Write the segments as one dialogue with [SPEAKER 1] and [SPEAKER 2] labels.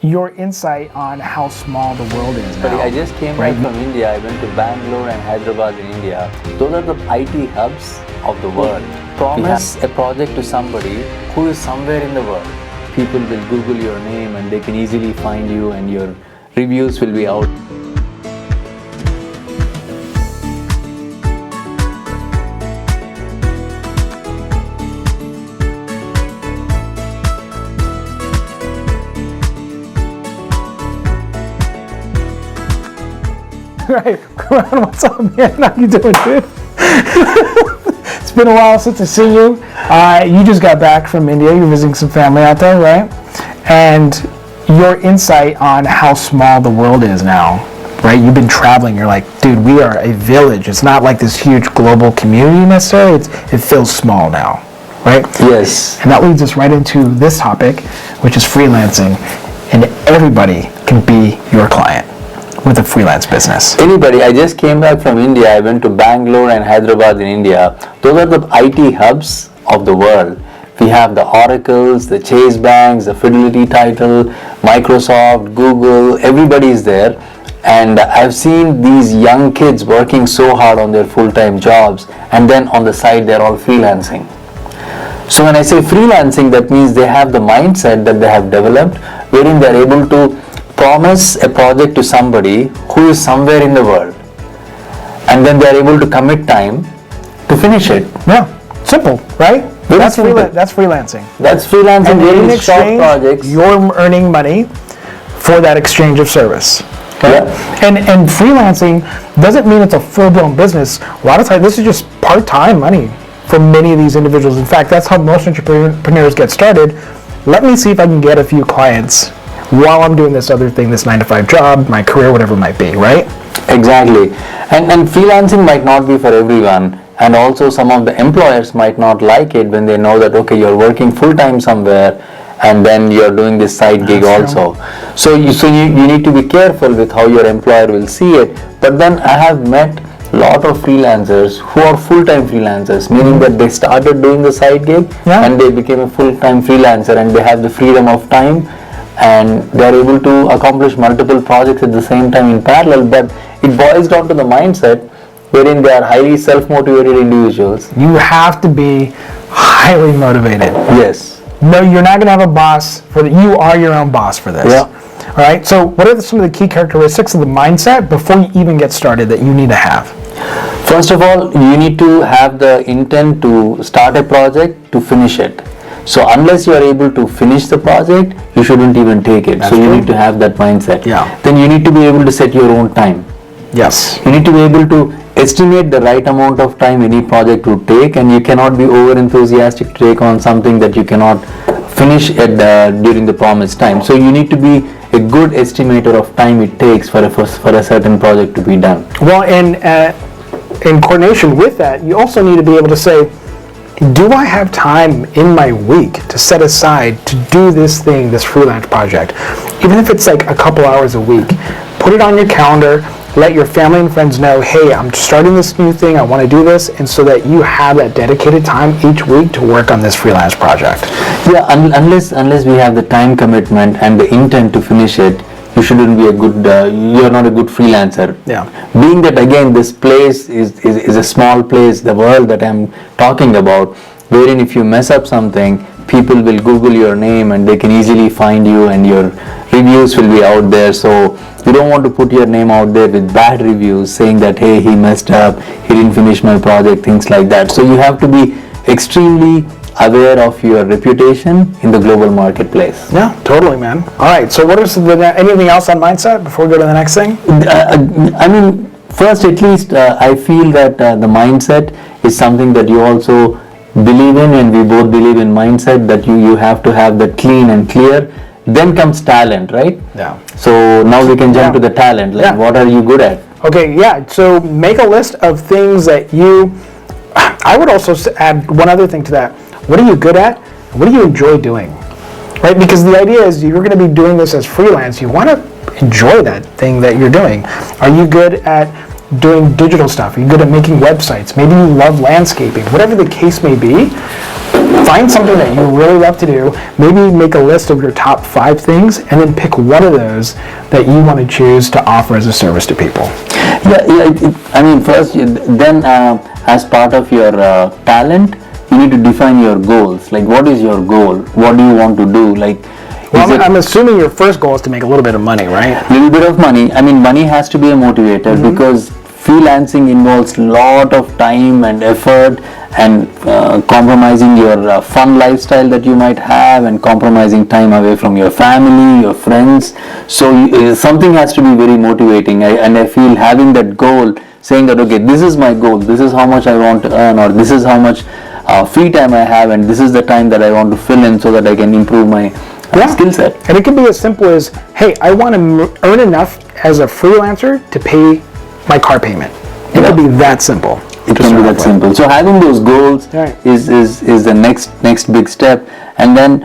[SPEAKER 1] your insight on how small the world is now.
[SPEAKER 2] I just came back from India. I went to Bangalore and Hyderabad in India. Those are the IT hubs of the world. Promise a project to somebody who is somewhere in the world. People will Google your name and they can easily find you, and your reviews will be out.
[SPEAKER 1] Right, Kiran, what's up, man? How you doing, dude? It's been a while since I've seen you. You just got back from India. You're visiting some family out there, right? And your insight on how small the world is now, right? You've been traveling. You're like, dude, we are a village. It's not like this huge global community necessarily. It feels small now, right?
[SPEAKER 2] Yes.
[SPEAKER 1] And that leads us right into this topic, which is freelancing. And everybody can be your client with a freelance business.
[SPEAKER 2] Anybody. I just came back from India. I went to Bangalore and Hyderabad in India. Those are the IT hubs of the world. We have the Oracles, the Chase Banks, the Fidelity Title, Microsoft, Google, everybody is there. And I've seen these young kids working so hard on their full-time jobs, and then on the side they're all freelancing. So when I say freelancing, that means they have the mindset that they have developed, wherein they're able to promise a project to somebody who is somewhere in the world, and then they're able to commit time to finish it.
[SPEAKER 1] Yeah, simple, right? That's
[SPEAKER 2] simple.
[SPEAKER 1] That's freelancing.
[SPEAKER 2] That's freelancing.
[SPEAKER 1] And in
[SPEAKER 2] Really short
[SPEAKER 1] exchange,
[SPEAKER 2] projects.
[SPEAKER 1] you're earning money for that exchange of service. Okay?
[SPEAKER 2] Yeah.
[SPEAKER 1] And freelancing doesn't mean it's a full-blown business. A lot of times, this is just part-time money for many of these individuals. In fact, that's how most entrepreneurs get started. Let me see if I can get a few clients while I'm doing this other thing, this 9-to-5 job, my career, whatever it might be, right?
[SPEAKER 2] Exactly. And freelancing might not be for everyone, and also some of the employers might not like it when they know that, okay, you're working full-time somewhere and then you're doing this side gig also. So you need to be careful with how your employer will see it. But then I have met a lot of freelancers who are full-time freelancers, meaning that they started doing the side gig and they became a full-time freelancer, and they have the freedom of time, and they're able to accomplish multiple projects at the same time in parallel. But it boils down to the mindset wherein they are highly self-motivated individuals.
[SPEAKER 1] You have to be highly motivated.
[SPEAKER 2] Yes.
[SPEAKER 1] No, you're not going to have a boss for that. You are your own boss for this.
[SPEAKER 2] Yeah.
[SPEAKER 1] All right. So what are some of the key characteristics of the mindset before you even get started that you need to have?
[SPEAKER 2] First of all, you need to have the intent to start a project, to finish it. So unless you are able to finish the project, you shouldn't even take it. So you need to have that mindset.
[SPEAKER 1] Yeah.
[SPEAKER 2] Then you need to be able to set your own time.
[SPEAKER 1] Yes.
[SPEAKER 2] You need to be able to estimate the right amount of time any project would take, and you cannot be over enthusiastic to take on something that you cannot finish during the promised time. So you need to be a good estimator of time it takes for a certain project to be done.
[SPEAKER 1] Well, in coordination with that, you also need to be able to say, do I have time in my week to set aside to do this thing, this freelance project? Even if it's like a couple hours a week, put it on your calendar, let your family and friends know, hey, I'm starting this new thing, I want to do this, and so that you have that dedicated time each week to work on this freelance project.
[SPEAKER 2] Yeah, unless we have the time commitment and the intent to finish it, you shouldn't be you're not a good freelancer.
[SPEAKER 1] Yeah.
[SPEAKER 2] Being that, again, this place is a small place, the world that I'm talking about, wherein if you mess up something, people will Google your name and they can easily find you, and your reviews will be out there. So you don't want to put your name out there with bad reviews saying that, hey, he messed up, he didn't finish my project, things like that. So you have to be extremely aware of your reputation in the global marketplace.
[SPEAKER 1] Yeah, totally, man. All right, so what is anything else on mindset before we go to the next thing?
[SPEAKER 2] I mean, first, at least, I feel that the mindset is something that you also believe in, and we both believe in mindset, that you have to have that clean and clear. Then comes talent, right?
[SPEAKER 1] Yeah.
[SPEAKER 2] So now we can jump to the talent. Like, what are you good at?
[SPEAKER 1] Okay, yeah. So make a list of things that I would also add one other thing to that. What are you good at? What do you enjoy doing? Right? Because the idea is you're going to be doing this as freelance. You want to enjoy that thing that you're doing. Are you good at doing digital stuff? Are you good at making websites? Maybe you love landscaping. Whatever the case may be, Find something that you really love to do. Maybe make a list of your top 5 things, and then pick one of those that you want to choose to offer as a service to people.
[SPEAKER 2] First, then as part of your talent, you need to define your goals. Like, what is your goal? What do you want to do?
[SPEAKER 1] I'm assuming your first goal is to make a little bit of money, right?
[SPEAKER 2] A little bit of money. Money has to be a motivator, because freelancing involves a lot of time and effort, and compromising your fun lifestyle that you might have, and compromising time away from your family, your friends. So something has to be very motivating. I feel having that goal, saying that, okay, this is my goal, this is how much I want to earn, or this is how much free time I have, and this is the time that I want to fill in so that I can improve my skill set.
[SPEAKER 1] And it can be as simple as, hey, I want to earn enough as a freelancer to pay my car payment. It could be that simple.
[SPEAKER 2] It can be that simple. So having those goals is the next big step. And then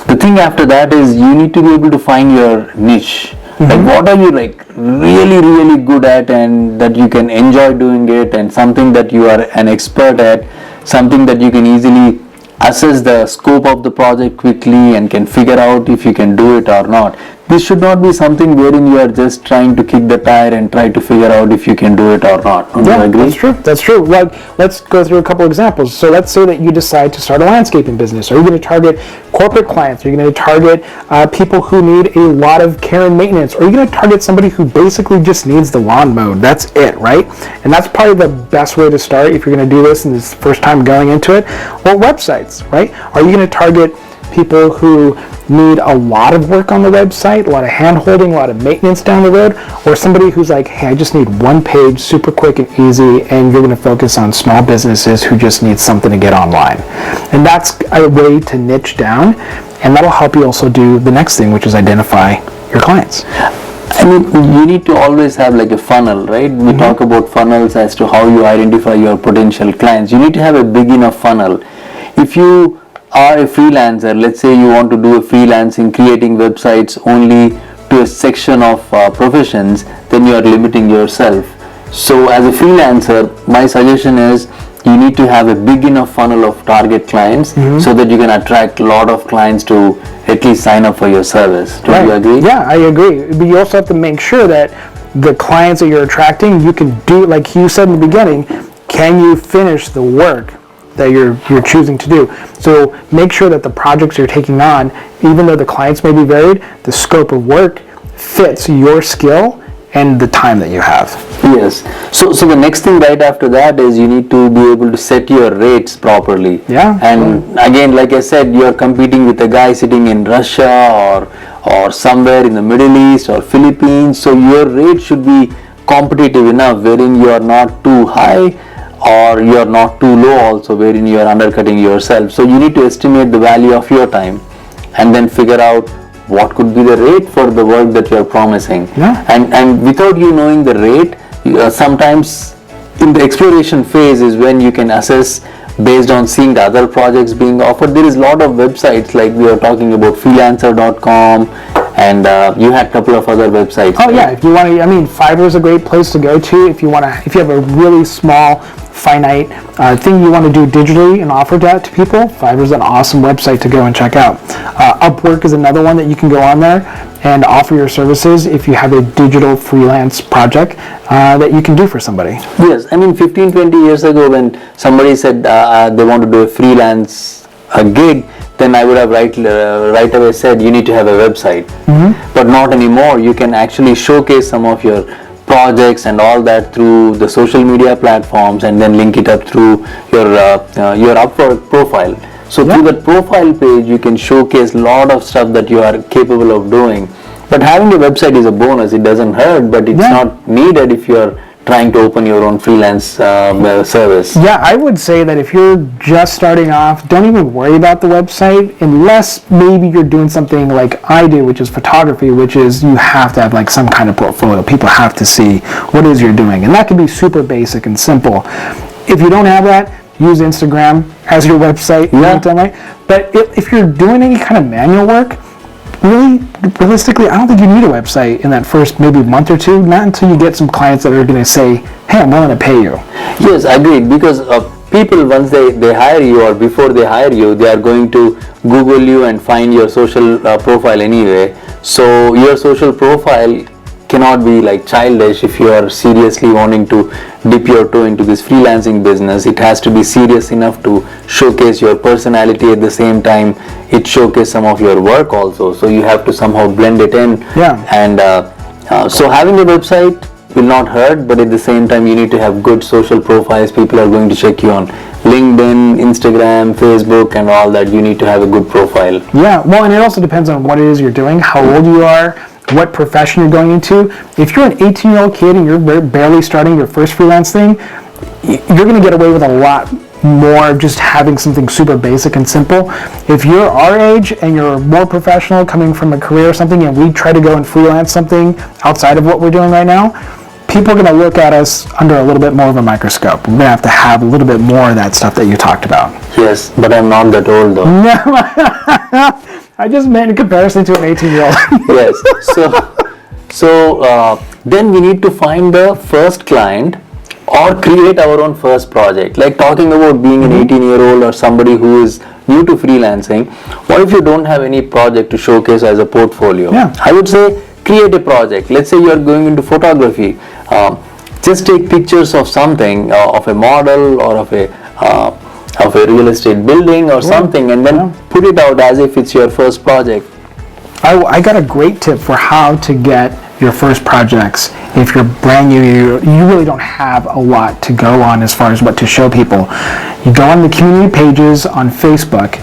[SPEAKER 2] the thing after that is you need to be able to find your niche. Like, what are you really good at, and that you can enjoy doing it, and something that you are an expert at, something that you can easily assess the scope of the project quickly and can figure out if you can do it or not. This should not be something wherein you are just trying to kick the tire and try to figure out if you can do it or not. Do you agree?
[SPEAKER 1] That's true. Well, let's go through a couple examples. So let's say that you decide to start a landscaping business. Are you going to target corporate clients? Are you going to target people who need a lot of care and maintenance? Or are you going to target somebody who basically just needs the lawn mowed? That's it, right? And that's probably the best way to start if you're going to do this and this first time going into it. Or websites, right? Are you going to target people who need a lot of work on the website, a lot of hand-holding, a lot of maintenance down the road, or somebody who's like, hey, I just need one page, super quick and easy, and you're going to focus on small businesses who just need something to get online. And that's a way to niche down, and that'll help you also do the next thing, which is identify your clients.
[SPEAKER 2] You need to always have like a funnel, right? We talk about funnels as to how you identify your potential clients. You need to have a big enough funnel. If you are a freelancer, let's say you want to do a freelancing, creating websites only to a section of professions, then you are limiting yourself. So as a freelancer, my suggestion is you need to have a big enough funnel of target clients so that you can attract a lot of clients to at least sign up for your service. Don't you agree?
[SPEAKER 1] Yeah, I agree. But you also have to make sure that the clients that you're attracting, you can do, like you said in the beginning, can you finish the work that you're choosing to do? So make sure that the projects you're taking on, even though the clients may be varied, the scope of work fits your skill and the time that you have.
[SPEAKER 2] Yes. So the next thing right after that is you need to be able to set your rates properly.
[SPEAKER 1] Yeah.
[SPEAKER 2] And again, like I said, you're competing with a guy sitting in Russia or somewhere in the Middle East or Philippines. So your rate should be competitive enough wherein you are not too high or you are not too low also, wherein you are undercutting yourself. So you need to estimate the value of your time and then figure out what could be the rate for the work that you are promising.
[SPEAKER 1] Yeah.
[SPEAKER 2] And without you knowing the rate, sometimes in the exploration phase is when you can assess based on seeing the other projects being offered. There is a lot of websites, like we are talking about freelancer.com, and you had a couple of other websites.
[SPEAKER 1] Oh, right? Yeah, if you want to, Fiverr is a great place to go to if you have a really small, finite thing you want to do digitally and offer that to people. Fiverr is an awesome website to go and check out. Upwork is another one that you can go on there and offer your services if you have a digital freelance project that you can do for somebody.
[SPEAKER 2] Yes, 15-20 years ago when somebody said they want to do a freelance gig, then I would have right away said you need to have a website. But not anymore. You can actually showcase some of your projects and all that through the social media platforms and then link it up through your Upwork profile. So through that profile page you can showcase a lot of stuff that you are capable of doing. But having a website is a bonus. It doesn't hurt, but it's not needed if you're trying to open your own freelance service.
[SPEAKER 1] Yeah, I would say that if you're just starting off, don't even worry about the website unless maybe you're doing something like I do, which is photography, which is you have to have like some kind of portfolio. People have to see what it is you're doing, and that can be super basic and simple. If you don't have that, use Instagram as your website. But if you're doing any kind of manual work, realistically, I don't think you need a website in that first maybe month or two, not until you get some clients that are going to say, hey, I'm willing to pay you.
[SPEAKER 2] Yes, I agree, because people, once they hire you or before they hire you, they are going to Google you and find your social profile anyway. So your social profile cannot be like childish if you are seriously wanting to dip your toe into this freelancing business. It has to be serious enough to showcase your personality. At the same time, it showcase some of your work also. So you have to somehow blend it in.
[SPEAKER 1] Yeah.
[SPEAKER 2] And so having a website will not hurt, but at the same time you need to have good social profiles. People are going to check you on LinkedIn, Instagram, Facebook and all that. You need to have a good profile.
[SPEAKER 1] Yeah, well, and it also depends on what it is you're doing, how old you are, what profession you're going into. If you're an 18-year-old kid and you're barely starting your first freelance thing, you're going to get away with a lot more just having something super basic and simple. If you're our age and you're more professional coming from a career or something, and we try to go and freelance something outside of what we're doing right now, people are going to look at us under a little bit more of a microscope. We're going to have a little bit more of that stuff that you talked about.
[SPEAKER 2] Yes, but I'm not that old though.
[SPEAKER 1] No, I just meant in comparison to an 18-year-old.
[SPEAKER 2] Yes, so then we need to find the first client or create our own first project. Like talking about being an 18-year-old or somebody who is new to freelancing, what if you don't have any project to showcase as a portfolio?
[SPEAKER 1] Yeah.
[SPEAKER 2] I would say create a project. Let's say you are going into photography. Just take pictures of something, of a model or of a real estate building or something, and then put it out as if it's your first project.
[SPEAKER 1] I got a great tip for how to get your first projects. If you're brand new, you really don't have a lot to go on as far as what to show people. You go on the community pages on Facebook.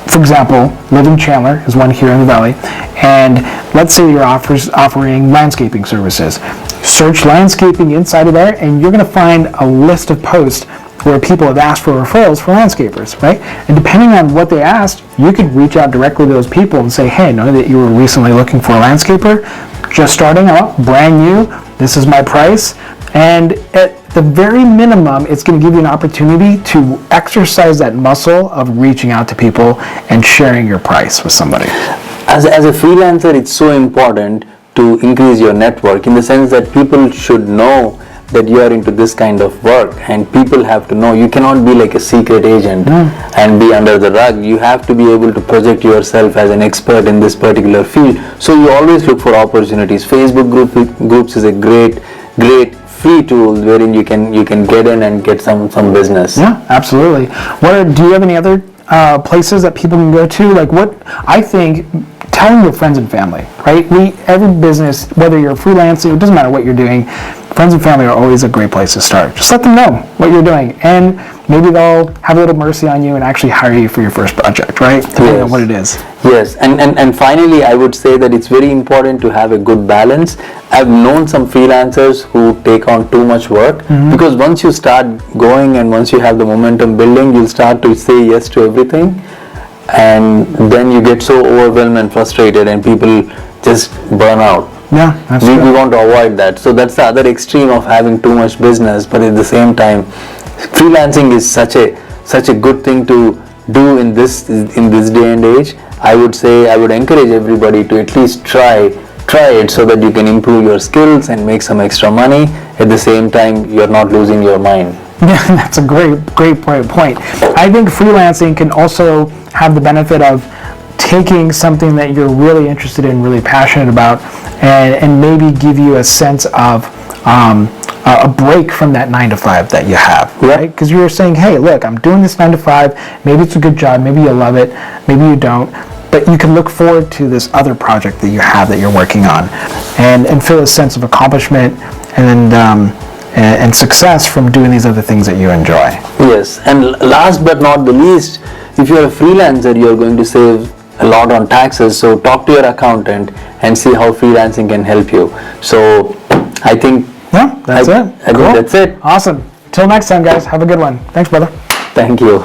[SPEAKER 1] For example, Living Chandler is one here in the Valley, and let's say you're offering landscaping services. Search landscaping inside of there, and you're going to find a list of posts where people have asked for referrals for landscapers, right? And depending on what they asked, you could reach out directly to those people and say, hey, know that you were recently looking for a landscaper, just starting out, brand new, this is my price. And at the very minimum, it's going to give you an opportunity to exercise that muscle of reaching out to people and sharing your price with somebody.
[SPEAKER 2] As a freelancer, it's so important to increase your network, in the sense that people should know that you are into this kind of work, and people have to know. You cannot be like a secret agent and be under the rug. You have to be able to project yourself as an expert in this particular field. So you always look for opportunities. Facebook groups is a great free tool wherein you can get in and get some business.
[SPEAKER 1] Yeah, absolutely. Do you have any other places that people can go to? Like, what I think, telling your friends and family, right? Every business, whether you're freelancing, it doesn't matter what you're doing, friends and family are always a great place to start. Just let them know what you're doing, and maybe they'll have a little mercy on you and actually hire you for your first project, right? Depending on what it is.
[SPEAKER 2] Yes, and finally, I would say that it's very important to have a good balance. I've known some freelancers who take on too much work, because once you start going and once you have the momentum building, you'll start to say yes to everything, and then you get so overwhelmed and frustrated and people just burn out.
[SPEAKER 1] Yeah, that's true.
[SPEAKER 2] We want to avoid that. So that's the other extreme of having too much business, but at the same time, freelancing is such a good thing to do in this day and age. I would say I would encourage everybody to at least try it, so that you can improve your skills and make some extra money. At the same time, you're not losing your mind.
[SPEAKER 1] Yeah, that's a great point. I think freelancing can also have the benefit of taking something that you're really interested in, really passionate about, and maybe give you a sense of a break from that 9-to-5 that you have, right? Because you're saying, hey, look, I'm doing this 9-to-5, maybe it's a good job, maybe you love it, maybe you don't, but you can look forward to this other project that you have that you're working on, and feel a sense of accomplishment and success from doing these other things that you enjoy.
[SPEAKER 2] Yes, and last but not the least, if you're a freelancer, you're going to save a lot on taxes, so talk to your accountant and see how freelancing can help you. So I think
[SPEAKER 1] that's it.
[SPEAKER 2] I think that's it.
[SPEAKER 1] Awesome. Till next time, guys. Have a good one. Thanks, brother.
[SPEAKER 2] Thank you.